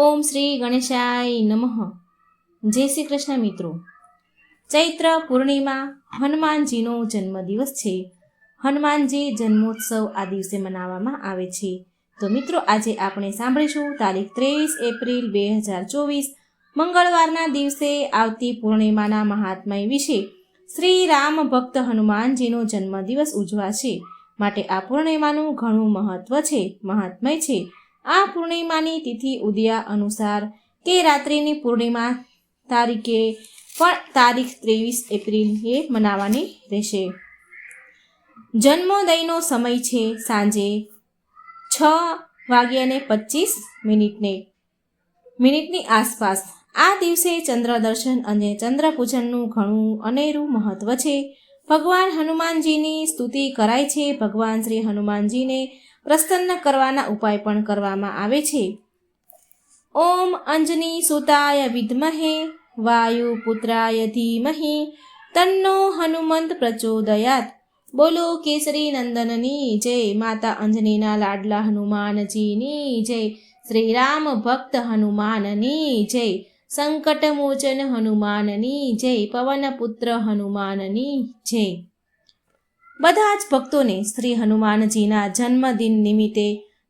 ઓમ શ્રી ગણેશાય નમઃ. જય શ્રી કૃષ્ણ મિત્રો. ચૈત્ર પૂર્ણિમા હનુમાનજીનો જન્મદિવસ છે. હનુમાનજી જન્મોત્સવ આ દિવસે મનાવવામાં આવે છે. તો મિત્રો આજે આપણે સાંભળીશું તારીખ 23 એપ્રિલ 2024 મંગળવારના દિવસે આવતી પૂર્ણિમાના મહાત્મય વિશે. શ્રી રામ ભક્ત હનુમાનજીનો જન્મદિવસ ઉજવાશે, માટે આ પૂર્ણિમાનું ઘણું મહાત્મય છે. આ પૂર્ણિમાની તિથિ ઉદયા અનુસાર કે રાત્રિની પૂર્ણિમા તારીખે પણ તારીખ 23 એપ્રિલે મનાવવાની રહેશે. જન્મોદયનો સમય છે સાંજે 6:25 આસપાસ. આ દિવસે ચંદ્ર દર્શન અને ચંદ્ર પૂજનનું ઘણું અનેરું મહત્વ છે. ભગવાન હનુમાનજીની સ્તુતિ કરાય છે. ભગવાન શ્રી હનુમાનજીને પ્રસન્ન કરવાના ઉપાય પણ કરવામાં આવે છે. ઓમ અંજની સુતાય વિદ્મહે વાયુપુત્રાય ધીમહિ તન્નો હનુમંત પ્રચોદયાત. બોલો કેસરી નંદનની જય. માતા અંજનીના લાડલા હનુમાનજીની જય. શ્રી રામ ભક્ત હનુમાનની જય. સંકટ મોચન હનુમાનની જય. પવનપુત્ર હનુમાનની જય. બધા જ ભક્તોને શ્રી હનુમાનજીના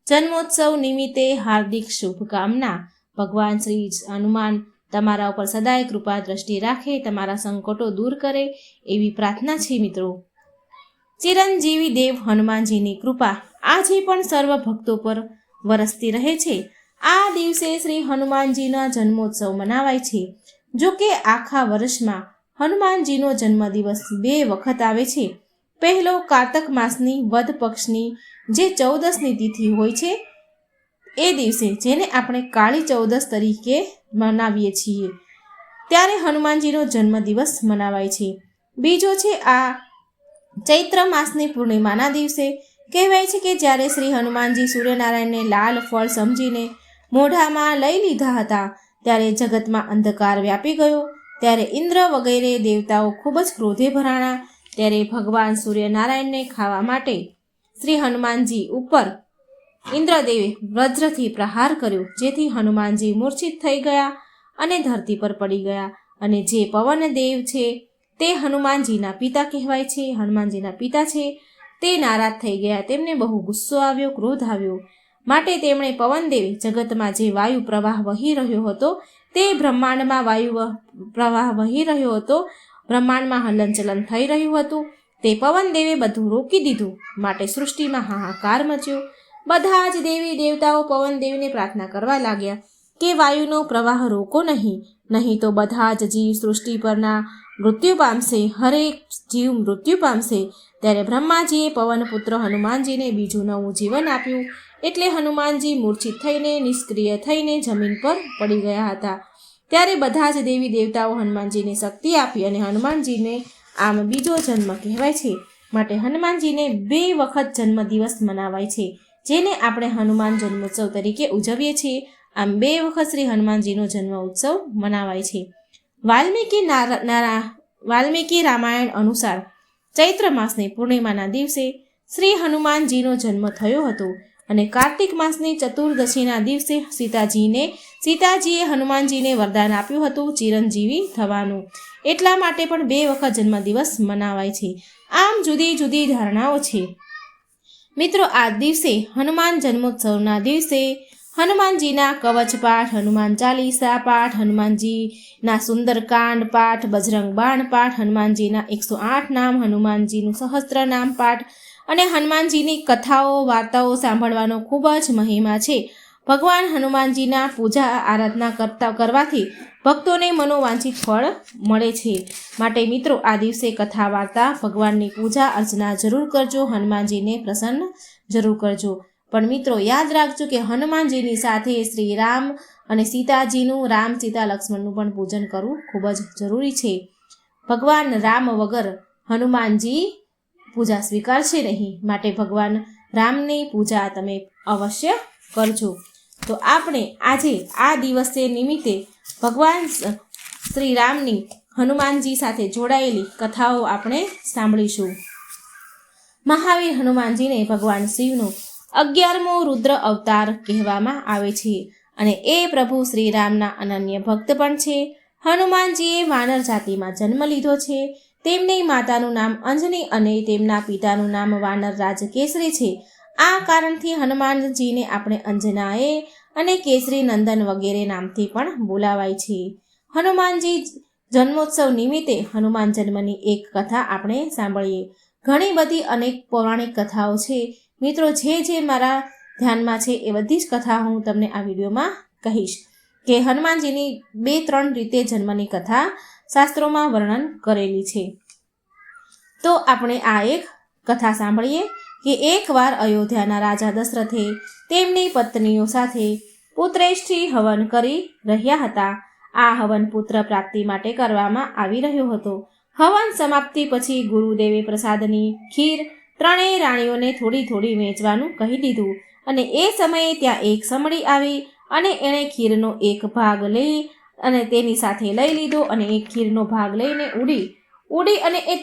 જન્મોત્સવ નિમિત્તે હાર્દિક શુભકામના. ભગવાન શ્રી હનુમાન તમારા ઉપર સદાય કૃપા દ્રષ્ટિ રાખે, તમારા સંકટો દૂર કરે એવી પ્રાર્થના છે મિત્રો. ચિરંજીવી દેવ હનુમાનજીની કૃપા આજે પણ સર્વ ભક્તો પર વરસતી રહે છે. આ દિવસે શ્રી હનુમાનજીના જન્મોત્સવ મનાવાય છે. જો કે આખા વર્ષમાં હનુમાનજીનો જન્મદિવસ 2 વખત આવે છે. પહેલો કારતક માસની વદ પક્ષની જે 14ની તિથિ હોય છે એ દિવસે, જેને આપણે કાળી ચૌદસ તરીકે મનાવીએ છીએ, ત્યારે હનુમાનજીનો જન્મદિવસ મનાવાય છે. બીજો છે આ ચૈત્ર માસની પૂર્ણિમાના દિવસે. કહેવાય છે કે જ્યારે શ્રી હનુમાનજી સૂર્યનારાયણને લાલ ફળ સમજીને મોઢામાં લઈ લીધા હતા, ત્યારે જગતમાં અંધકાર વ્યાપી ગયો. ત્યારે ઇન્દ્ર વગેરે દેવતાઓ ખૂબ જ ક્રોધે ભરાણા. ત્યારે ભગવાન સૂર્યનારાયણને ખાવા માટે શ્રી હનુમાનજી ઉપર ઇન્દ્રદેવે વજ્રથી પ્રહાર કર્યો, જેથી હનુમાનજી મૂર્છિત થઈ ગયા અને ધરતી પર પડી ગયા. અને જે પવનદેવ છે તે હનુમાનજીના પિતા કહેવાય છે, હનુમાનજીના પિતા છે તે નારાજ થઈ ગયા. તેમને બહુ ગુસ્સો આવ્યો, ક્રોધ આવ્યો. માટે તેમણે પવનદેવે જગતમાં જે વાયુ પ્રવાહ વહી રહ્યો હતો તે બ્રહ્માંડમાં બ્રહ્માંડમાં હલનચલન થઈ રહ્યું હતું તે પવનદેવે બધું રોકી દીધું. માટે સૃષ્ટિમાં હાહાકાર મચ્યો. બધા જ દેવી દેવતાઓ પવનદેવને પ્રાર્થના કરવા લાગ્યા કે વાયુનો પ્રવાહ રોકો નહીં તો બધા જ જીવ સૃષ્ટિ પરના મૃત્યુ પામશે, હરેક જીવ મૃત્યુ પામશે. ત્યારે બ્રહ્માજીએ પવનપુત્ર હનુમાનજીને બીજું નવું જીવન આપ્યું. એટલે હનુમાનજી મૂર્છિત થઈને નિષ્ક્રિય થઈને જમીન પર પડી ગયા હતા. ત્યારે બધા જ દેવી દેવતાઓ હનુમાનજીને શક્તિ આપી અને હનુમાનજીને આમ બીજો જન્મ કહેવાય છે. માટે હનુમાનજીને 2 વખત જન્મદિવસ મનાવાય છે, જેને આપણે હનુમાન જન્મોત્સવ તરીકે ઉજવીએ છીએ. આમ 2 વખત શ્રી હનુમાનજીનો જન્મ ઉત્સવ મનાવાય છે. વાલ્મીકી રામાયણ અનુસાર ચૈત્ર માસની પૂર્ણિમાના દિવસે શ્રી હનુમાનજીનો જન્મ થયો હતો અને કાર્તિક માસની ચતુર્દશીના દિવસે સીતાજીએ હનુમાનજીને વરદાન આપ્યું હતું ચિરંજીવી થવાનું. એટલા માટે પણ 2 વખત જન્મદિવસ મનાવાય છે. આમ જુદી જુદી ધારણાઓ છે મિત્રો. આ દિવસે હનુમાન જન્મોત્સવના દિવસે હનુમાનજીના કવચ પાઠ, હનુમાન ચાલીસા પાઠ, હનુમાનજીના સુંદરકાંડ પાઠ, બજરંગ બાણ પાઠ, હનુમાનજીના 108 નામ, હનુમાનજીનું સહસ્ત્ર નામ પાઠ અને હનુમાનજીની કથાઓ વાર્તાઓ સાંભળવાનો ખૂબ જ મહિમા છે. ભગવાન હનુમાનજીના પૂજા આરાધના કરવાથી ભક્તોને મનોવાંછિત ફળ મળે છે. માટે મિત્રો આ દિવસે કથા વાર્તા, ભગવાનની પૂજા અર્ચના જરૂર કરજો. હનુમાનજીને પ્રસન્ન જરૂર કરજો. પણ મિત્રો યાદ રાખજો કે હનુમાનજીની સાથે શ્રી રામ અને સીતાજીનું, રામ સીતા લક્ષ્મણનું પણ પૂજન કરવું ખૂબ જ જરૂરી છે. ભગવાન રામ વગર હનુમાનજી પૂજા સ્વીકારશે નહીં. માટે ભગવાન રામની પૂજા તમે અવશ્ય કરજો. તો આપણે આજે આ દિવસે નિમિત્તે ભગવાન શ્રી રામની હનુમાનજી સાથે જોડાયેલી કથાઓ આપણે સાંભળીશું. મહાવીર હનુમાનજીને ભગવાન શિવનો 11મો રુદ્ર અવતાર કહેવામાં આવે છે. અને એ પ્રભુ શ્રીરામના અનન્ય ભક્ત પણ છે. હનુમાનજીએ વાનર જાતિમાં જન્મ લીધો છે. તેમની માતાનું નામ અંજની અને તેમના પિતાનું નામ વાનર રાજ કેસરી છે. આ કારણથી હનુમાનજીને આપણે અંજનાએ અને કેસરી નંદન વગેરે નામથી પણ બોલાવાય છે. હનુમાનજી જન્મોત્સવ નિમિત્તે હનુમાન જન્મની એક કથા આપણે સાંભળીએ. ઘણી બધી અનેક પૌરાણિક કથાઓ છે મિત્રો, જે મારા ધ્યાનમાં છે એ બધી જ કથા હું તમને આ વિડીયોમાં કહીશ કે હનુમાનજીની 2-3 રીતે જન્મની કથા શાસ્ત્રોમાં વર્ણન કરેલી છે. તો આપણે આ એક કથા સાંભળીએ કે એકવાર અયોધ્યાના રાજા દશરથે તેમની પત્નીઓ સાથે પુત્રેષ્ઠી હવન કરી રહ્યા હતા. આ હવન પુત્ર પ્રાપ્તિ માટે કરવામાં આવી રહ્યો હતો. હવન સમાપ્તિ પછી ગુરુદેવે પ્રસાદની ખીર 3 રાણીઓને થોડી થોડી વહેંચવાનું કહી દીધું અને એ સમયે ત્યાં એક સમડી આવી અને એણે ખીરનો એક ભાગ લઈ અને તેની સાથે લઈ લીધો અને એક ખીરનો ભાગ લઈને ઉડી અને એ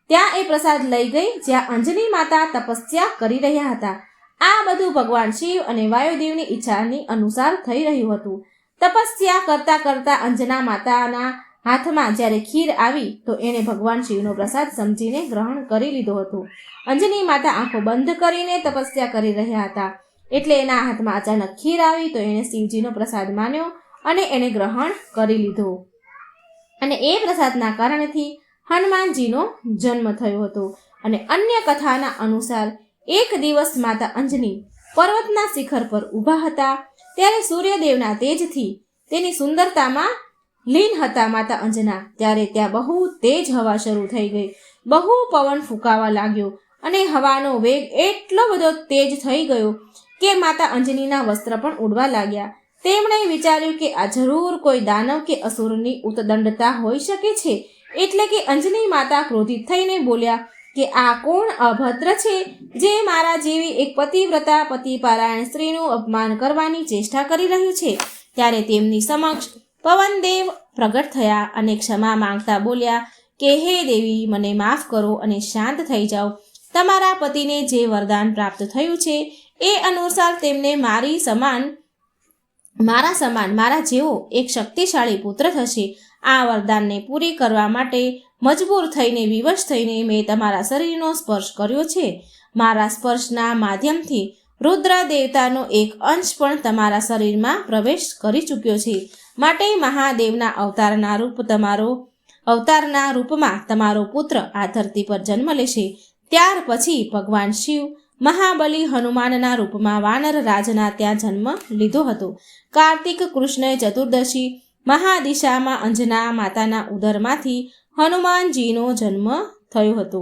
ત્યાં એ પ્રસાદ લઈ ગઈ જ્યાં અંજની માતા તપસ્યા કરી રહ્યા હતા. આ બધું ભગવાન શિવ અને વાયુદેવની ઈચ્છાની અનુસાર થઈ રહ્યું હતું. તપસ્યા કરતા કરતા અંજના માતાના હાથમાં જ્યારે ખીર આવી તો એણે ભગવાન શિવનો પ્રસાદ સમજીને ગ્રહણ કરી લીધો હતો. અંજની માતા આંખો બંધ કરીને તપસ્યા કરી રહ્યા હતા એટલે એના હાથમાં અચાનક ખીર આવી તો એણે શિવજીનો પ્રસાદ માન્યો અને એણે ગ્રહણ કરી લીધો અને એ પ્રસાદના કારણથી હનુમાનજીનો જન્મ થયો હતો. અને અન્ય કથાના અનુસાર એક દિવસ માતા અંજની પર્વતના શિખર પર ઊભા હતા ત્યારે સૂર્યદેવના તેજથી તેની સુંદરતામાં લીન હતા માતા અંજના. ત્યારે ત્યાં બહુ તેજ હવા શરૂ થઈ ગઈ. બહુ પવન ફૂંકાવા લાગ્યો અને હવાનો વેગ એટલો બધો તેજ થઈ ગયો કે માતા અંજનીના વસ્ત્ર પણ ઉડવા લાગ્યા. તેમણે વિચાર્યું કે આ જરૂર કોઈ દાનવ કે અસુરની ઉત્દંડતા હોઈ શકે છે. એટલે કે અંજની માતા ક્રોધિત થઈને બોલ્યા કે આ કોણ અભદ્ર છે જે મારા જેવી એક પતિવ્રતા પતિપારાયણ સ્ત્રીનું અપમાન કરવાની ચેષ્ટા કરી રહ્યું છે. ત્યારે તેમની સમક્ષ પવનદેવ પ્રગટ થયા અને ક્ષમા માંગતા બોલ્યા કે હે દેવી, મને માફ કરો અને શાંત થઈ જાઓ. તમારા પતિને જે વરદાન પ્રાપ્ત થયું છે એ અનુસાર તેમને મારા સમાન મારા જેવો એક શક્તિશાળી પુત્ર થશે. આ વરદાનને પૂરી કરવા માટે મજબૂર થઈને વિવશ થઈને મેં તમારા શરીરનો સ્પર્શ કર્યો છે. મારા સ્પર્શના માધ્યમથી રુદ્ર દેવતાનો એક અંશ પણ તમારા શરીરમાં પ્રવેશ કરી ચૂક્યો છે. માટે મહાદેવના અવતારના રૂપમાં તમારો પુત્ર આ ધરતી પર જન્મ લેશે. ત્યાર પછી ભગવાન શિવ મહાબલી હનુમાનના રૂપમાં વાનર રાજના ત્યાં જન્મ લીધો હતો. કાર્તિક કૃષ્ણ ચતુર્દશી મહાદિશામાં અંજના માતાના ઉદરમાંથી હનુમાનજીનો જન્મ થયો હતો.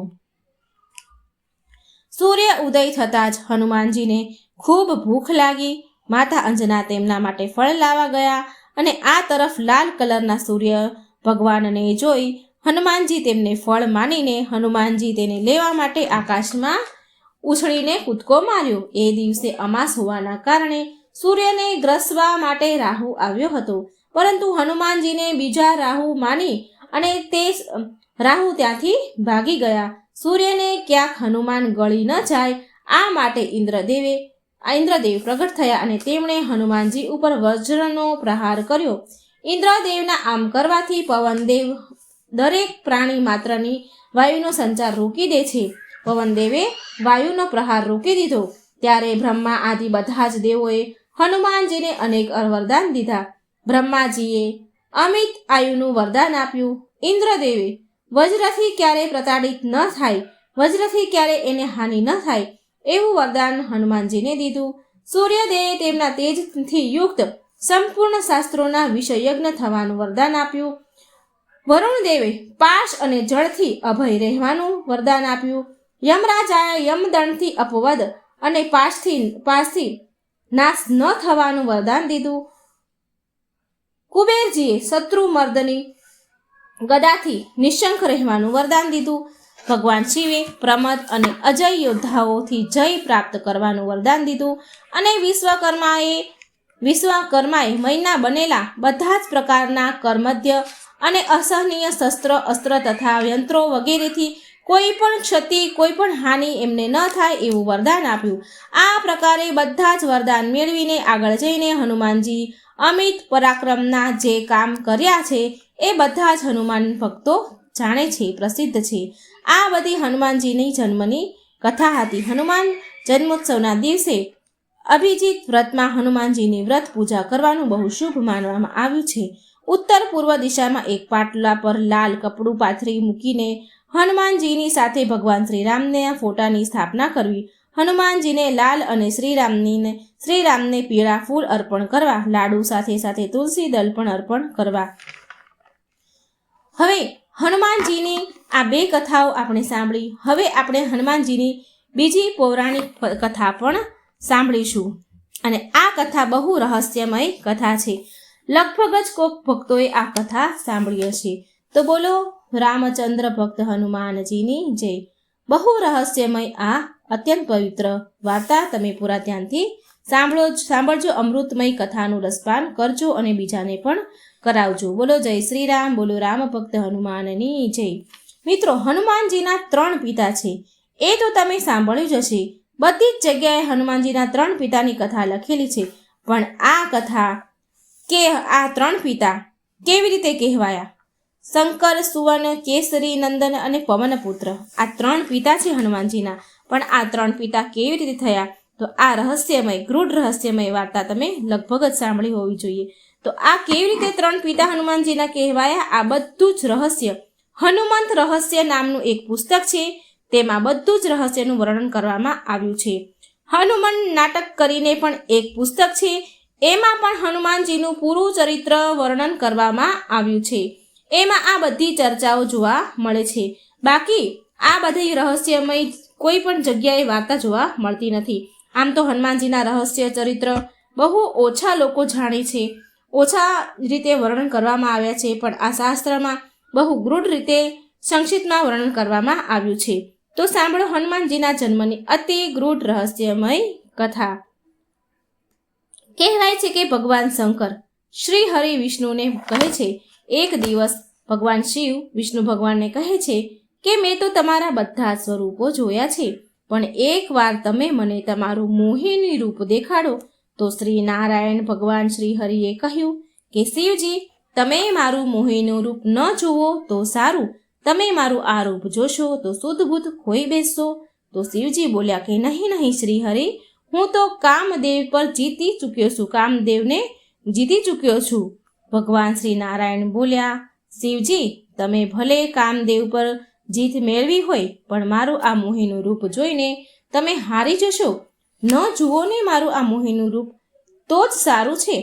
સૂર્ય ઉદય થતાં જ હનુમાનજીને ખૂબ ભૂખ લાગી. માતા અંજના તેમના માટે ફળ લાવવા ગયા અને આ તરફ લાલ કલરના સૂર્ય ભગવાનને જોઈ હનુમાનજી તેમને ફળ માનીને હનુમાનજી તેને લેવા માટે આકાશમાં ઉછળીને કૂદકો માર્યો. એ દિવસે અમાસ હોવાના કારણે સૂર્યને ગ્રસવા માટે રાહુ આવ્યો હતો, પરંતુ હનુમાનજીને બીજા રાહુ માની અને તે રાહુ ત્યાંથી ભાગી ગયા. સૂર્યને ક્યાંક હનુમાન ગળી ન જાય આ માટે ઇન્દ્રદેવ પ્રગટ થયા અને તેમણે હનુમાનજી ઉપર વજ્રનો પ્રહાર કર્યો. ઇન્દ્રદેવના આમ કરવાથી પવનદેવ દરેક પ્રાણી માત્રની વાયુનો સંચાર રોકી દે છે. પવનદેવે વાયુનો પ્રહાર રોકી દીધો. ત્યારે બ્રહ્મા આદિ બધા જ દેવોએ હનુમાનજીને અનેક વરદાન દીધા. બ્રહ્માજીએ અમિત આયુનું વરદાન આપ્યું. ઇન્દ્રદેવે વજ્રથી ક્યારે પ્રતાડિત ન થાય, વજ્રથી ક્યારે એને હાનિ ન થાય એવું વરદાન હનુમાનજીને દીધું. સૂર્યદેવે તેમના તેજથી યુક્ત સંપૂર્ણ શાસ્ત્રોના વિષયજ્ઞ થવાનું વરદાન આપ્યું. વરુણદેવે પાશ અને જળથી અભય રહેવાનું વરદાન આપ્યું. યમરાજાએ યમદંડથી અપવદ અને પાશથી નાશ ન થવાનું વરદાન દીધું. કુબેરજીએ શત્રુ મર્દની ગદાથી નિશંક રહેવાનું વરદાન દીધું. ભગવાન શિવે પ્રમદ અને અજય યોદ્ધાઓથી જય પ્રાપ્ત કરવાનું વરદાન દીધું. અને વિશ્વકર્માએ મયના બનેલા બધા જ પ્રકારના કર્મધ્ય અને અસહનીય શસ્ત્ર અસ્ત્ર તથા યંત્રો વગેરેથી કોઈ પણ ક્ષતિ, કોઈ પણ હાનિ એમને ન થાય એવું વરદાન આપ્યું. આ પ્રકારે બધા જ વરદાન મેળવીને આગળ જઈને હનુમાનજી અમિત પરાક્રમના જે કામ કર્યા છે એ બધા જ હનુમાન ભક્તો જાણે છે, પ્રસિદ્ધ છે. આ બધી હનુમાનજીની જન્મની કથા હતી. હનુમાન જન્મોત્સવના દિવસે અભિજીત વ્રતમાં હનુમાનજીની વ્રત પૂજા કરવાનું બહુ શુભ માનવામાં આવ્યું છે. ઉત્તર પૂર્વ દિશામાં એક પાટલા પર લાલ કપડું પાથરી મૂકીને હનુમાનજીની સાથે ભગવાન શ્રીરામના ફોટાની સ્થાપના કરવી. હનુમાનજીને લાલ અને શ્રીરામને પીળા ફૂલ અર્પણ કરવા. લાડુ સાથે સાથે તુલસી દળ પણ અર્પણ કરવા. હવે હનુમાનજીની આ બે કથાઓ આપણે સાંભળી. હવે આપણે હનુમાનજીની બીજી પૌરાણિક કથા પણ સાંભળીશું. અને આ કથા બહુ રહસ્યમય કથા છે. લગભગ જ કોક ભક્તોએ આ કથા સાંભળી હશે. તો બોલો રામચંદ્ર ભક્ત હનુમાનજીની જય. બહુ રહસ્યમય આ અત્યંત પવિત્ર વાર્તા તમે પૂરા ધ્યાનથી સાંભળજો. અમૃતમય કથાનું રસપાન કરજો અને બીજાને પણ કરાવજો. બોલો જય શ્રી રામ, બોલો રામ ભક્ત હનુમાનની જય. મિત્રો, હનુમાનજીના 3 પિતા છે એ તો તમે સાંભળ્યું જ હશે. બધી જ જગ્યાએ હનુમાનજીના 3 પિતાની કથા લખેલી છે. પણ આ કથા કે આ 3 પિતા કેવી રીતે કહેવાયા? શંકર, સુવન, કેસરી, નંદન અને પવનપુત્ર, આ 3 પિતા છે હનુમાનજીના. પણ આ 3 પિતા કેવી રીતે થયા? તો આ રહસ્યમય, ગૂઢ રહસ્યમય વાર્તા તમે લગભગ જ સાંભળી હોવી જોઈએ. તો આ કેવી રીતે 3 પિતા હનુમાનજીના કહેવાયા, આ બધું જ રહસ્ય હનુમંત રહસ્ય નામનું એક પુસ્તક છે. તેમાં બધું જ રહસ્યનું વર્ણન કરવામાં આવ્યું છે. હનુમાન નાટક કરીને પણ એક પુસ્તક છે. એમાં પણ હનુમાનજીનું પૂરું ચરિત્ર વર્ણન કરવામાં આવ્યું છે. એમાં આ બધી ચર્ચાઓ જોવા મળે છે. બાકી આ બધી રહસ્યમય કોઈ પણ જગ્યાએ વાર્તા જોવા મળતી નથી. આમ તો હનુમાનજીના રહસ્ય ચરિત્ર બહુ ઓછા લોકો જાણે છે, ઓછા રીતે વર્ણન કરવામાં આવ્યા છે. પણ આ શાસ્ત્રમાં બહુ ગૂઢ રીતે સંક્ષિપ્તમાં વર્ણન કરવામાં આવ્યું છે. તો સાંભળો હનુમાનજીના જન્મની અતિ ગૂઢ રહસ્યમય કથા. કહેવાય છે કે ભગવાન શંકર શ્રી હરિ વિષ્ણુને કહે છે, એક દિવસ ભગવાન શિવ વિષ્ણુ ભગવાનને કહે છે કે મેં તો તમારા બધા સ્વરૂપો જોયા છે, પણ એકવાર તમે મને તમારું મોહિની રૂપ દેખાડો. તો શ્રી નારાયણ ભગવાન શ્રી હરિએ કહ્યું કે શિવજી, તમે મારું મોહિનું રૂપ ન જુઓ તો સારું, તમે મારું આ રૂપ જોશો તો શુદ્ધબુદ્ધ ખોઈ બેસશો. તો શિવજી બોલ્યા કે નહીં શ્રી હરિ, હું તો કામદેવ પર જીતી ચૂક્યો છું, કામદેવને જીતી ચૂક્યો છું. ભગવાન શ્રી નારાયણ બોલ્યા, શિવજી, તમે ભલે કામદેવ પર જીત મેળવી હોય, પણ મારું આ મોહીનું રૂપ જોઈને તમે હારી જશો. ન જુઓ ને મારું આ મોહીનું રૂપ, તો જ સારું છે.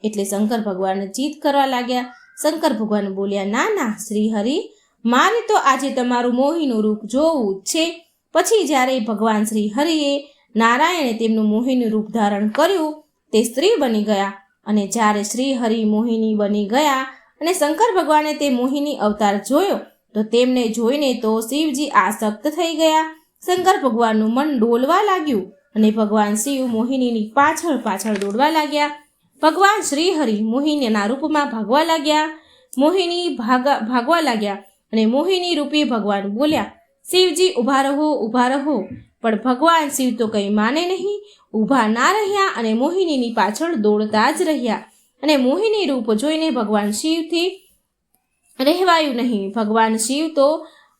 એટલે શંકર ભગવાન જીત કરવા લાગ્યા. શંકર ભગવાન બોલ્યા, ના ના શ્રી હરિ, મારે તો આજે તમારું મોહીનું રૂપ જોવું જ છે. પછી જ્યારે ભગવાન શ્રી હરિએ નારાયણે તેમનું મોહિની રૂપ ધારણ કર્યું, તે સ્ત્રી બની ગયા. અને જ્યારે શ્રી હરિ મોહિની બની ગયા અને શંકર ભગવાને તે મોહિની અવતાર જોયો, તો તેમને જોઈને તો શિવજી આસક્ત થઈ ગયા. શંકર ભગવાનનું મન ડોલવા લાગ્યું અને ભગવાન શિવ મોહિનીની પાછળ પાછળ દોડવા લાગ્યા. ભગવાન શ્રી હરિ મોહિનીના રૂપમાં ભાગવા લાગ્યા. મોહિની ભાગવા લાગ્યા અને મોહિની રૂપી ભગવાન બોલ્યા, શિવજી ઊભા રહો, ઊભા રહો. પણ ભગવાન શિવ તો કંઈ માને નહીં, ઊભા ના રહ્યા અને મોહિનીની પાછળ દોડતા જ રહ્યા. અને મોહિની રૂપ જોઈને ભગવાન શિવથી રહેવાયું નહીં. ભગવાન શિવ તો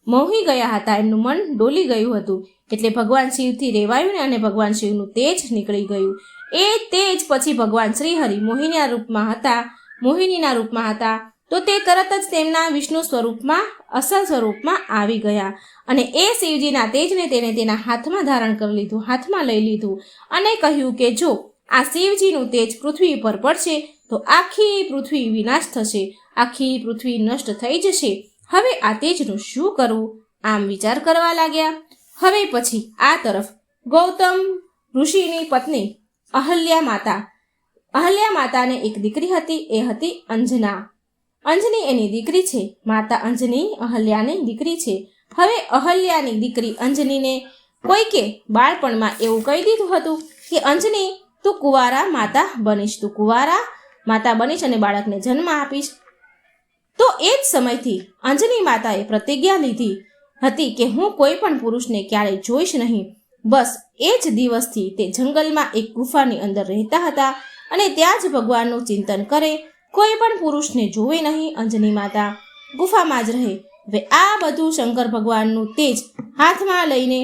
મોહી ગયા હતા, એમનું મન ડોલી ગયું હતું. એટલે ભગવાન શિવથી રહેવાયું ને અને ભગવાન શિવનું તેજ નીકળી ગયું. એ તેજ પછી ભગવાન શ્રી હરિ મોહિનીના રૂપમાં હતા તો તે તરત જ તેમના વિષ્ણુ સ્વરૂપમાં, અસલ સ્વરૂપમાં આવી ગયા. અને એ શિવજીના તેજને તેને તેના હાથમાં ધારણ કરી લીધું, હાથમાં લઈ લીધું અને કહ્યું કે જો આ શિવજીનું તેજ પૃથ્વી પર પડશે તો આખી પૃથ્વી વિનાશ થશે, આખી પૃથ્વી નષ્ટ થઈ જશે. હવે આ તેજનું શું કરવું? આમ વિચાર કરવા લાગ્યા. હવે પછી આ તરફ ગૌતમ ઋષિની પત્ની અહલ્યા માતાને એક દીકરી હતી. એ હતી અંજના. અંજની એની દીકરી છે. માતા અંજની અહલ્યાની દીકરી છે. હવે અહલ્યાની દીકરી અંજનીને કોઈકે બાળપણમાં એવું કહી દીધું હતું કે અંજની, તું કુંવારા માતા બનીશ અને બાળકને જન્મ આપીશ. તો એ જ સમયથી અંજની માતાએ પ્રતિજ્ઞા લીધી હતી કે હું કોઈ પણ પુરુષને ક્યારેય જોઈશ નહીં. બસ એ જ દિવસથી તે જંગલમાં એક ગુફાની અંદર રહેતા હતા અને ત્યાં જ ભગવાનનું ચિંતન કરે, કોઈ પણ પુરુષને જોવે નહીં. અંજની માતા ગુફામાં જ રહે. હવે આ બધું શંકર ભગવાનનું તેજ હાથમાં લઈને,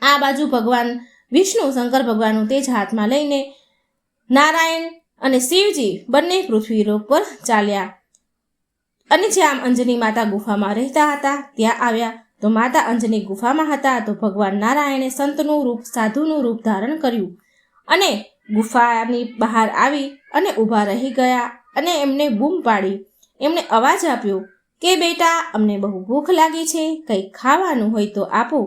આ બાજુ ભગવાન વિષ્ણુ શંકર ભગવાનનું તેજ હાથમાં લઈને નારાયણ અને શિવજી બંને પૃથ્વીલોક પર ચાલ્યા અને જ્યાં અંજની માતા ગુફામાં રહેતા હતા ત્યાં આવ્યા. તો માતા અંજની ગુફામાં હતા તો ભગવાન નારાયણે સંતનું રૂપ, સાધુનું રૂપ ધારણ કર્યું અને ગુફાની બહાર આવી અને ઊભા રહી ગયા અને એમને બૂમ પાડી. એમણે અવાજ આપ્યો કે બેટા, અમને બહુ ભૂખ લાગી છે, કંઈક ખાવાનું હોય તો આપો,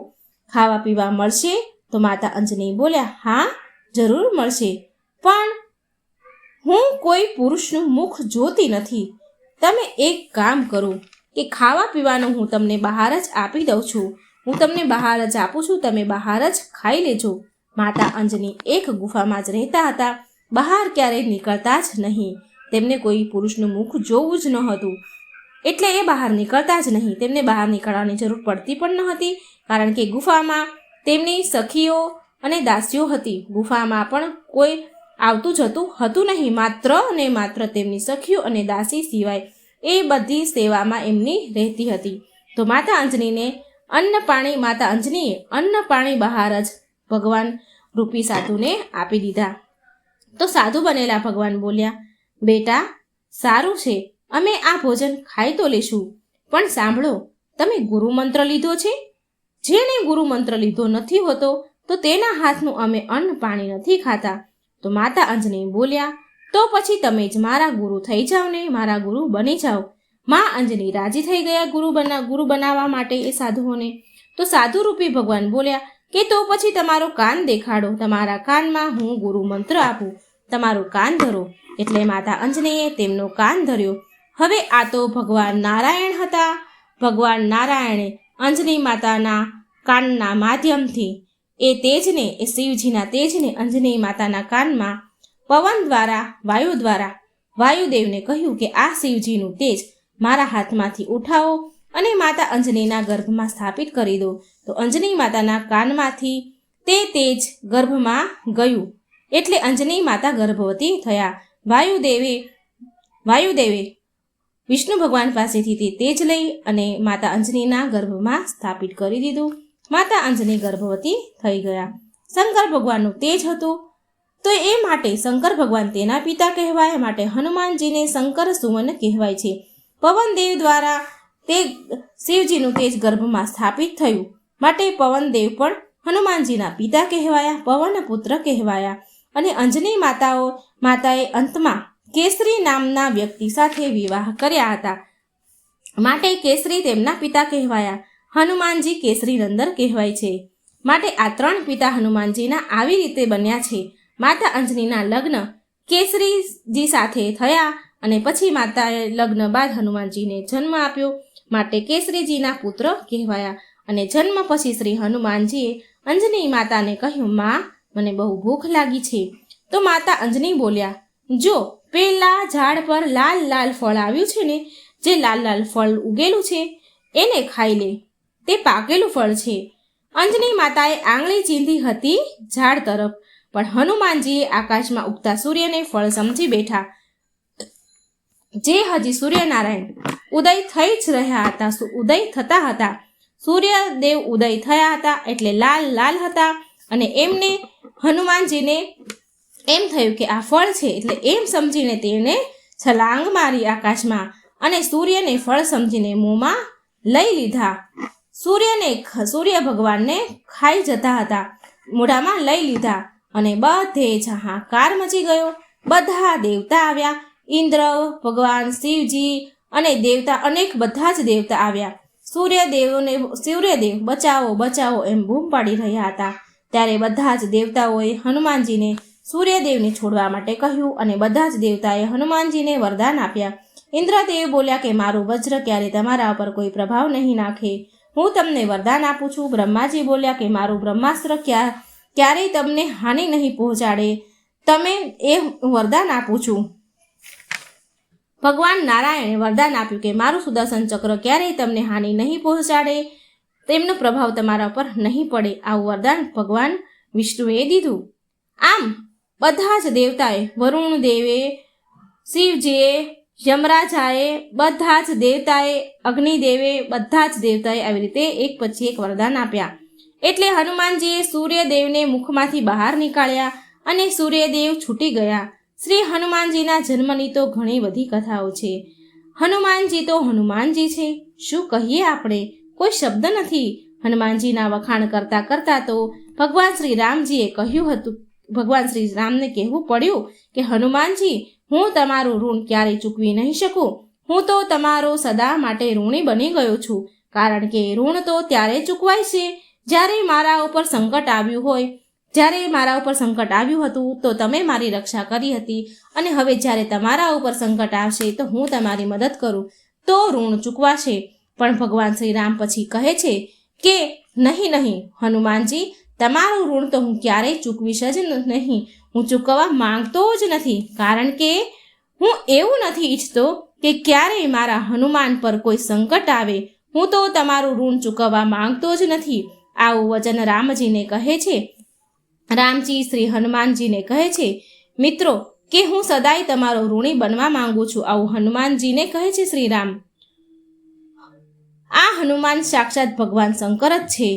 ખાવા પીવા મળશે? તો માતા અંજની બોલ્યા, હા જરૂર મળશે, પણ હું કોઈ પુરુષનું મુખ જોતી નથી. તમે એક કામ કરો કે ખાવા પીવાનું હું તમને બહાર જ આપી દઉં છું, હું તમને બહાર જ આપું છું, તમે બહાર જ ખાઈ લેજો. માતા અંજની એક ગુફામાં જ રહેતા હતા, બહાર ક્યારેય નીકળતા જ નહીં. તેમને કોઈ પુરુષનું મુખ જોવું જ ન હતું એટલે એ બહાર નીકળતા જ નહીં. તેમને બહાર નીકળવાની જરૂર પડતી પણ ન હતી, કારણ કે ગુફામાં તેમની સખીઓ અને દાસીઓ હતી. ગુફામાં પણ કોઈ આવતું જતું હતું નહીં, માત્ર ને માત્ર તેમની સખીઓ અને દાસી સિવાય એ બધી સેવામાં એમની રહેતી હતી. તો માતા અંજનીએ અન્ન પાણી બહાર જ ભગવાન રૂપી સાધુને આપી દીધા. તો સાધુ બનેલા ભગવાન બોલ્યા, બેટા સારું છે, અમે આ ભોજન ખાઈ તો લેશું, પણ સાંભળો, તમે ગુરુ મંત્ર લીધો છે? જેને ગુરુ મંત્ર લીધો નથી હોતો તો તેના હાથનું અમે અન્ન પાણી નથી ખાતા. તો માતા અંજની બોલ્યા, તો પછી તમે જ મારા ગુરુ થઈ જાઓ ને, મારા ગુરુ બની જાઓ. માં અંજની રાજી થઈ ગયા ગુરુ બનાવવા માટે એ સાધુઓને. તો સાધુ રૂપી ભગવાન બોલ્યા કે તો પછી તમારો કાન દેખાડો, તમારા કાનમાં હું ગુરુ મંત્ર આપું, તમારું કાન ધરો. એટલે માતા અંજનીએ તેમનો કાન ધર્યો. હવે આ તો ભગવાન નારાયણ હતા. ભગવાન નારાયણે અંજની માતાના કાનના માધ્યમથી એ તેજને, એ શિવજીના તેજને અંજની માતાના કાનમાં પવન દ્વારા, વાયુદેવને કહ્યું કે આ શિવજીનું તેજ મારા હાથમાંથી ઉઠાવો અને માતા અંજનીના ગર્ભમાં સ્થાપિત કરી દો. તો અંજની માતાના કાનમાંથી તે તેજ ગર્ભમાં ગયું એટલે અંજની માતા ગર્ભવતી થયા. વાયુદેવે વિષ્ણુ ભગવાન પાસેથી તે તેજ લઈ અને માતા અંજનીના ગર્ભમાં સ્થાપિત કરી દીધું. માતા અંજની ગર્ભવતી થઈ ગયા. શંકર ભગવાનનું તેજ હતું તો એ માટે શંકર ભગવાન તેના પિતા કહેવાય, માટે હનુમાનજીને શંકર સુમન કહેવાય છે. પવનદેવ દ્વારા તે શિવજીનું તેજ ગર્ભમાં સ્થાપિત થયું માટે પવનદેવ પણ હનુમાનજીના પિતા કહેવાયા, પવન પુત્ર કહેવાયા. અને અંજની માતાએ અંતમાં કેસરી નામના વ્યક્તિ સાથે વિવાહ કર્યા હતા માટે કેસરી તેમના પિતા કહેવાયા. હનુમાનજી કેસરી નંદન કહેવાય છે. માટે આ ત્રણ પિતા હનુમાનજીના આવી રીતે બન્યા છે. માતા અંજનીના લગ્ન કેસરીજી સાથે થયા અને પછી માતાએ લગ્ન બાદ હનુમાનજીને જન્મ આપ્યો માટે કેસરીજીના પુત્ર કહેવાયા. અને જન્મ પછી શ્રી હનુમાનજીએ અંજની માતાને કહ્યું, માં મને બહુ ભૂખ લાગી છે. તો માતા અંજની બોલ્યા, જો પેલા ઝાડ પર લાલ લાલ ફળ આવ્યું છે ને, જે લાલ લાલ ફળ ઉગેલું છે એને ખાઈ લે, તે પાકેલું ફળ છે. અંજની માતાએ આંગળી ચીંધી હતી ઝાડ તરફ, પણ હનુમાનજીએ આકાશમાં ઉગતા સૂર્યને ફળ સમજી બેઠા. જે હજી સૂર્યનારાયણ ઉદય થઈ જ રહ્યા હતા, ઉદય થતા હતા, સૂર્યદેવ ઉદય થયા હતા એટલે લાલ લાલ હતા. અને એમને હનુમાનજીને એમ થયું કે આ ફળ છે, એટલે એમ સમજીને તેને છલાંગ મારી આકાશમાં અને સૂર્યને ફળ સમજીને મોંમાં લઈ લીધા. સૂર્ય ભગવાનને ખાઈ જતા હતા, મોઢામાં લઈ લીધા અને બધે હાહાકાર મચી ગયો. બધા દેવતા આવ્યા, ઇન્દ્ર, ભગવાન શિવજી અને દેવતા, અનેક બધા જ દેવતા આવ્યા. સૂર્યદેવ બચાવો બચાવો એમ બૂમ પાડી રહ્યા હતા. ત્યારે બધા જ દેવતાઓએ હનુમાનજીને સૂર્યદેવને છોડવા માટે કહ્યું અને બધા જ દેવતાએ હનુમાનજીને વરદાન આપ્યા. ઇન્દ્રદેવ બોલ્યા કે મારું વજ્ર ક્યારે તમારા ઉપર કોઈ પ્રભાવ નહીં નાખે, હું તમને વરદાન આપું છું. બ્રહ્માજી બોલ્યા કે મારું બ્રહ્માસ્ત્ર ક્યારેય તમને હાનિ નહીં પહોંચાડે, તમે એ વરદાન આપું છું. ભગવાન નારાયણે વરદાન આપ્યું કે મારું સુદર્શન ચક્ર ક્યારેય તમને હાનિ નહીં પહોંચાડે. તેમનો પ્રભાવ તમારા પર નહીં પડે. આવું વરદાન ભગવાન વિષ્ણુએ દીધું. આમ બધા જ દેવતાએ, વરુણ દેવે, શિવજીએ, યમરાજાએ, બધા જ દેવતાએ, અગ્નિદેવે, બધા જ દેવતાએ આવી રીતે એક પછી એક વરદાન આપ્યા. એટલે હનુમાનજીએ સૂર્યદેવને મુખમાંથી બહાર નીકાળ્યા અને સૂર્યદેવ છૂટી ગયા. શ્રી હનુમાનજીના જન્મની તો ઘણી બધી કથાઓ છે. હનુમાનજી તો હનુમાનજી છે, શું કહીએ આપણે, કોઈ શબ્દ નથી. હનુમાનજીના વખાણ કરતા કરતા તો ભગવાન શ્રી રામજીએ કહ્યું હતું, ભગવાન શ્રી રામને કહેવું પડ્યું કે હનુમાનજી, હું તમારું ઋણ ક્યારેય ચૂકવી નહીં શકું. હું તો તમારો સદા માટે ઋણી બની ગયો છું. કારણ કે ઋણ તો ત્યારે ચૂકવાય છે જ્યારે મારા ઉપર સંકટ આવ્યું હોય. જ્યારે મારા ઉપર સંકટ આવ્યું હતું તો તમે મારી રક્ષા કરી હતી, અને હવે જ્યારે તમારા ઉપર સંકટ આવશે તો હું તમારી મદદ કરું તો ઋણ ચૂકવાશે. પણ ભગવાન શ્રી રામ પછી કહે છે કે નહીં નહીં હનુમાનજી, તમારું ઋણ તો હું ક્યારેય ચૂકવીશ જ નહીં. હું ચૂકવવા માંગતો જ નથી, કારણ કે હું એવું નથી ઈચ્છતો કે ક્યારેય મારા હનુમાન પર કોઈ સંકટ આવે. હું તો તમારું ઋણ ચૂકવવા માંગતો જ નથી. આવું વચન રામજીને કહે છે. રામજી શ્રી હનુમાનજીને કહે છે મિત્રો કે હું સદાય તમારો ઋણી બનવા માંગુ છું. આવું હનુમાનજીને કહે છે શ્રી રામ. આ હનુમાન સાક્ષાત ભગવાન શંકર જ છે.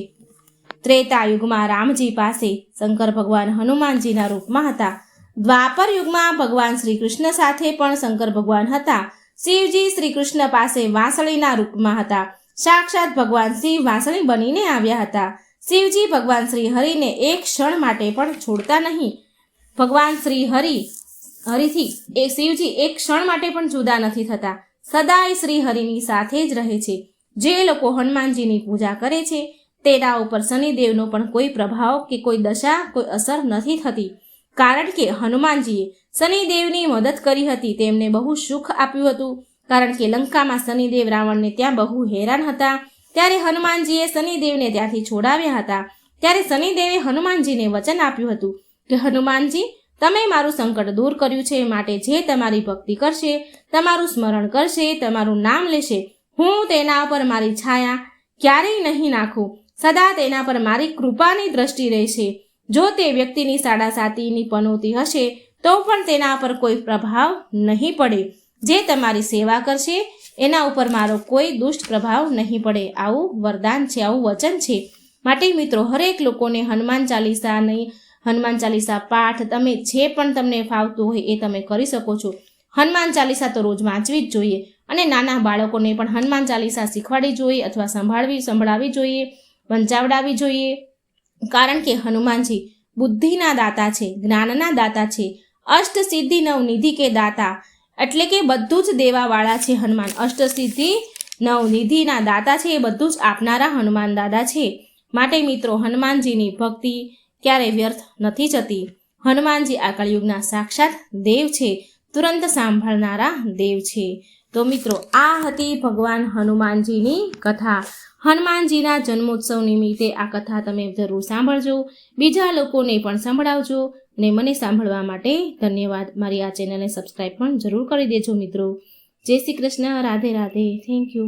ત્રેતા યુગમાં રામજી પાસે શંકર ભગવાન હનુમાનજીના રૂપમાં હતા. દ્વાપર યુગમાં ભગવાન શ્રી કૃષ્ણ સાથે પણ શંકર ભગવાન હતા. શિવજી શ્રી કૃષ્ણ પાસે વાંસળીના રૂપમાં હતા. સાક્ષાત ભગવાન શિવ વાંસળી બનીને આવ્યા હતા. શિવજી ભગવાન શ્રી હરિને એક ક્ષણ માટે પણ છોડતા નહીં. ભગવાન શ્રી હરિથી શિવજી એક ક્ષણ માટે પણ જુદા નથી થતા. સદાય શ્રી હરિની સાથે જ રહે છે. જે લોકો હનુમાનજીની પૂજા કરે છે તેના ઉપર શનિદેવનો પણ કોઈ પ્રભાવ કે કોઈ દશા, કોઈ અસર નથી થતી. કારણ કે હનુમાનજીએ શનિદેવની મદદ કરી હતી. તેમને બહુ સુખ આપ્યું હતું. કારણ કે લંકામાં શનિદેવ રાવણને ત્યાં બહુ હેરાન હતા. ત્યારે હનુમાનજીએ શનિદેવને ત્યાંથી છોડાવ્યા હતા. ત્યારે શનિદેવે હનુમાનજીને વચન આપ્યું હતું કે હનુમાનજી, તમે મારું સંકટ દૂર કર્યું છે, માટે જે તમારી ભક્તિ કરશે, તમારું સ્મરણ કરશે, તમારું નામ લેશે, હું તેના પર મારી છાયા ક્યારેય નહીં નાખું. સદા તેના પર મારી કૃપાની દ્રષ્ટિ રહેશે. જો તે વ્યક્તિની સાડાસાતીની પનોતી હશે તો પણ તેના પર કોઈ પ્રભાવ નહીં પડે. જે તમારી સેવા કરશે એના ઉપર મારો કોઈ દુષ્ટ પ્રભાવ નહીં પડે. આવું વરદાન છે, આવું વચન છે. માટે મિત્રો, હરેક લોકોને હનુમાન ચાલીસા પાઠ તમે જે પણ તમને ફાવતું હોય એ તમે કરી શકો છો. હનુમાન ચાલીસા તો રોજ વાંચવી જ જોઈએ, અને નાના બાળકોને પણ હનુમાન ચાલીસા શીખવાડવી જોઈએ અથવા સંભળાવવી જોઈએ, વંચાવડાવવી જોઈએ. કારણ કે હનુમાનજી બુદ્ધિના દાતા છે, જ્ઞાનના દાતા છે, અષ્ટસિદ્ધિ નવનિધિ કે દાતા, એટલે કે બધું જ દેવાવાળા છે. હનુમાન અષ્ટસિદ્ધિ નવનિધિના દાતા છે, એ બધું જ આપનારા હનુમાન દાદા છે. માટે મિત્રો, હનુમાનજીની ભક્તિ ક્યારેય વ્યર્થ નથી જતી. હનુમાનજી આ કળિયુગના સાક્ષાત દેવ છે, તુરંત સાંભળનારા દેવ છે. તો મિત્રો, આ હતી ભગવાન હનુમાનજીની કથા. હનુમાનજીના જન્મોત્સવ નિમિત્તે આ કથા તમે જરૂર સાંભળજો, બીજા લોકોને પણ સંભળાવજો, અને મને સાંભળવા માટે ધન્યવાદ. મારી આ ચેનલને સબસ્ક્રાઈબ પણ જરૂર કરી દેજો મિત્રો. જય શ્રી કૃષ્ણ. રાધે રાધે. Thank you.